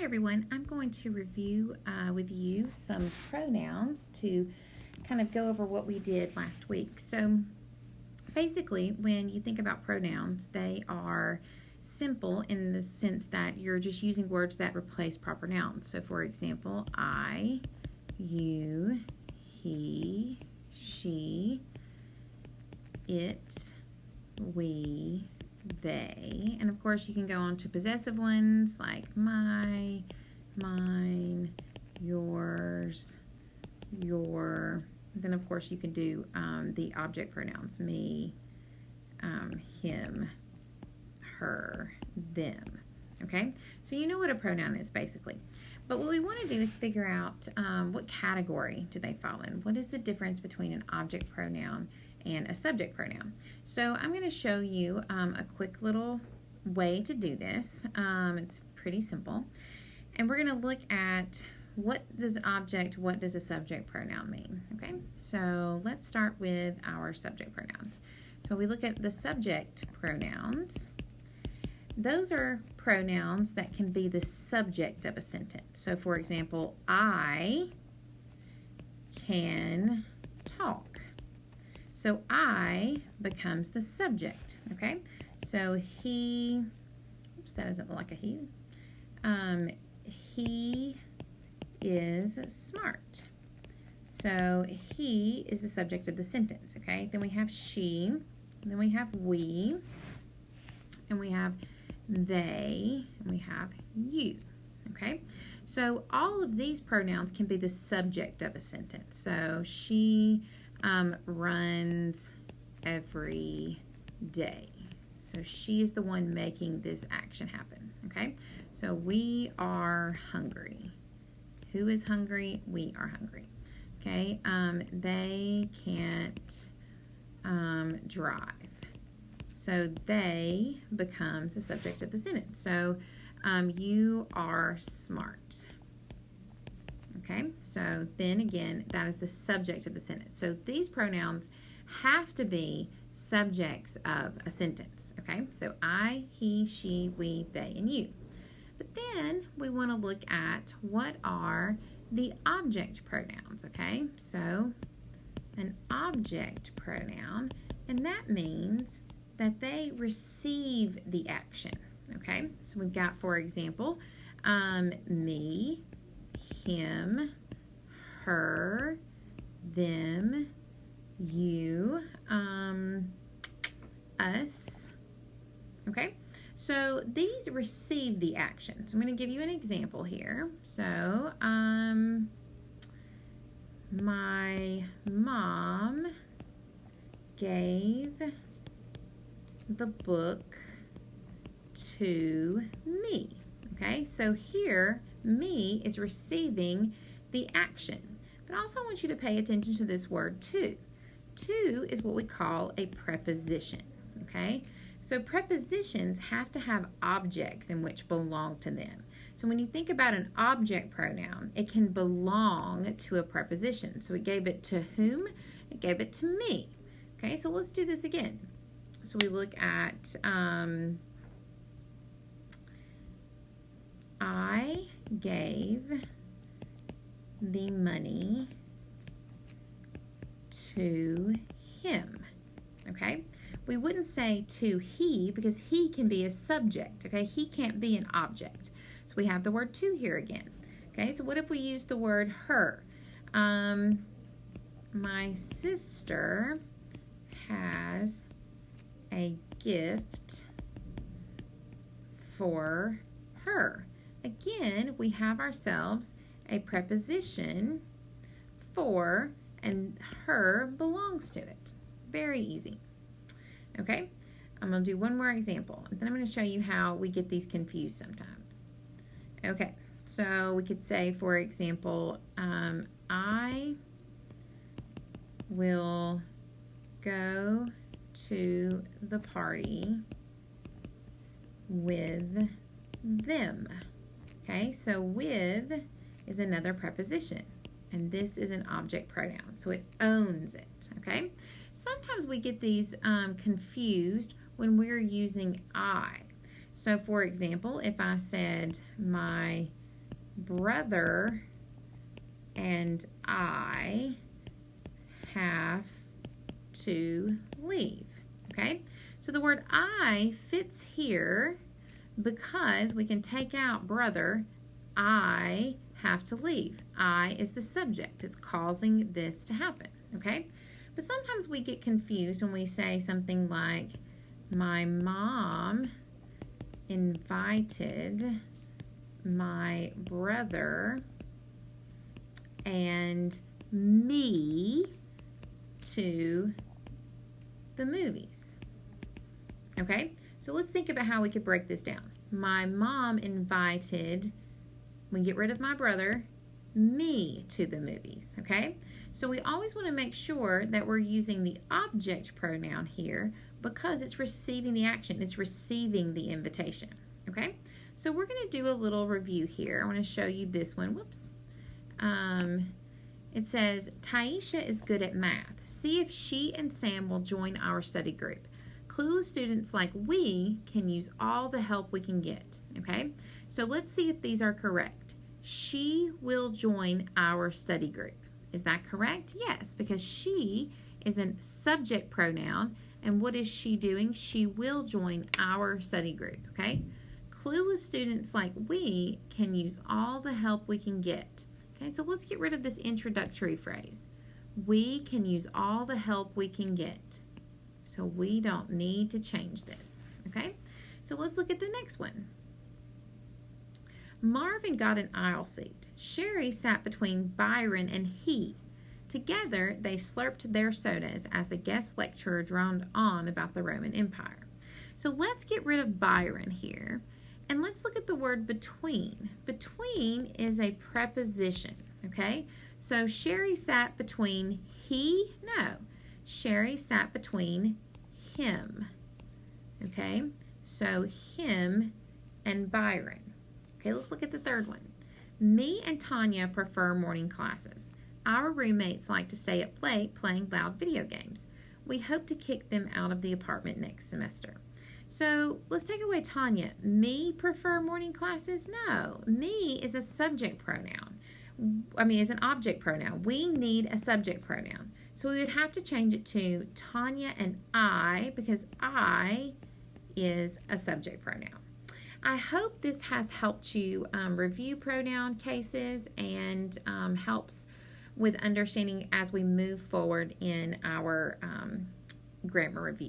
Hi everyone, I'm going to review with you some pronouns to kind of go over what we did last week. So basically, when you think about pronouns, they are simple in the sense that you're just using words that replace proper nouns. So for example, I, you, he, she, it, we, they, and of course you can go on to possessive ones like my, mine, yours, your. Then of course you can do the object pronouns, me, him, her, them. Okay, so you know what a pronoun is basically. But what we want to do is figure out what category do they fall in. What is the difference between an object pronoun and a subject pronoun? So I'm going to show you a quick little way to do this. It's pretty simple. And we're going to look at what does object, what does a subject pronoun mean. Okay, so let's start with our subject pronouns. So we look at the subject pronouns. Those are pronouns that can be the subject of a sentence. So for example, I can talk. So I becomes the subject, okay? So he, oops, that doesn't look like a he. He is smart. So he is the subject of the sentence, okay? Then we have she, and then we have we, and we have they, and we have you, okay? So all of these pronouns can be the subject of a sentence. So she runs every day. So she is the one making this action happen, okay? So we are hungry. Who is hungry? We are hungry, okay? They can't drive. So they becomes the subject of the sentence. So you are smart. Okay, so then again, that is the subject of the sentence. So these pronouns have to be subjects of a sentence. Okay, so I, he, she, we, they, and you. But then we want to look at what are the object pronouns. Okay, so an object pronoun, and that means that they receive the action. Okay, so we've got, for example, me, him, her, them, you, us. Okay, so these receive the action. So I'm going to give you an example here. So my mom gave the book to me. Okay, so here me is receiving the action. But I also want you to pay attention to this word to. To is what we call a preposition. Okay, so prepositions have to have objects in which belong to them. So when you think about an object pronoun, it can belong to a preposition. So it gave it to whom? It gave it to me. Okay, so let's do this again. So we look at I gave the money to him. Okay, we wouldn't say to he because he can be a subject. Okay, he can't be an object. So we have the word to here again. Okay, so what if we use the word her? My sister has a gift for her. Again, we have ourselves a preposition for, and her belongs to it. Very easy. Okay, I'm going to do one more example, and then I'm going to show you how we get these confused sometimes. Okay, so we could say, for example, I will go to the party with them. Okay, so with is another preposition, and this is an object pronoun, so it owns it. Okay, sometimes we get these confused when we're using I. So for example, if I said my brother and I have to leave. Okay, so the word I fits here because we can take out brother. I have to leave. I is the subject. It's causing this to happen. Okay, but sometimes we get confused when we say something like, my mom invited my brother and me to the movies. Okay, so let's think about how we could break this down. My mom invited, we get rid of my brother, me to the movies. Okay, so we always want to make sure that we're using the object pronoun here because it's receiving the action, it's receiving the invitation. Okay, so we're going to do a little review here. I want to show you this one. Whoops. It says, Taisha is good at math. See if she and Sam will join our study group. Clueless students like we can use all the help we can get. Okay, so let's see if these are correct. She will join our study group. Is that correct? Yes, because she is a subject pronoun, and what is she doing? She will join our study group. Okay, clueless students like we can use all the help we can get. Okay, so let's get rid of this introductory phrase. We can use all the help we can get. So we don't need to change this. Okay, so let's look at the next one. Marvin got an aisle seat. Sherry sat between Byron and he. Together, they slurped their sodas as the guest lecturer droned on about the Roman Empire. So let's get rid of Byron here. And let's look at the word between. Between is a preposition, okay? So Sherry sat between he, no. Sherry sat between him, okay? So him and Byron. Okay, let's look at the third one. Me and Tanya prefer morning classes. Our roommates like to stay up late playing loud video games. We hope to kick them out of the apartment next semester. So let's take away Tanya. Me prefer morning classes? No. Me is a subject pronoun. Is an object pronoun. We need a subject pronoun. So we would have to change it to Tanya and I because I is a subject pronoun. I hope this has helped you review pronoun cases and helps with understanding as we move forward in our grammar review.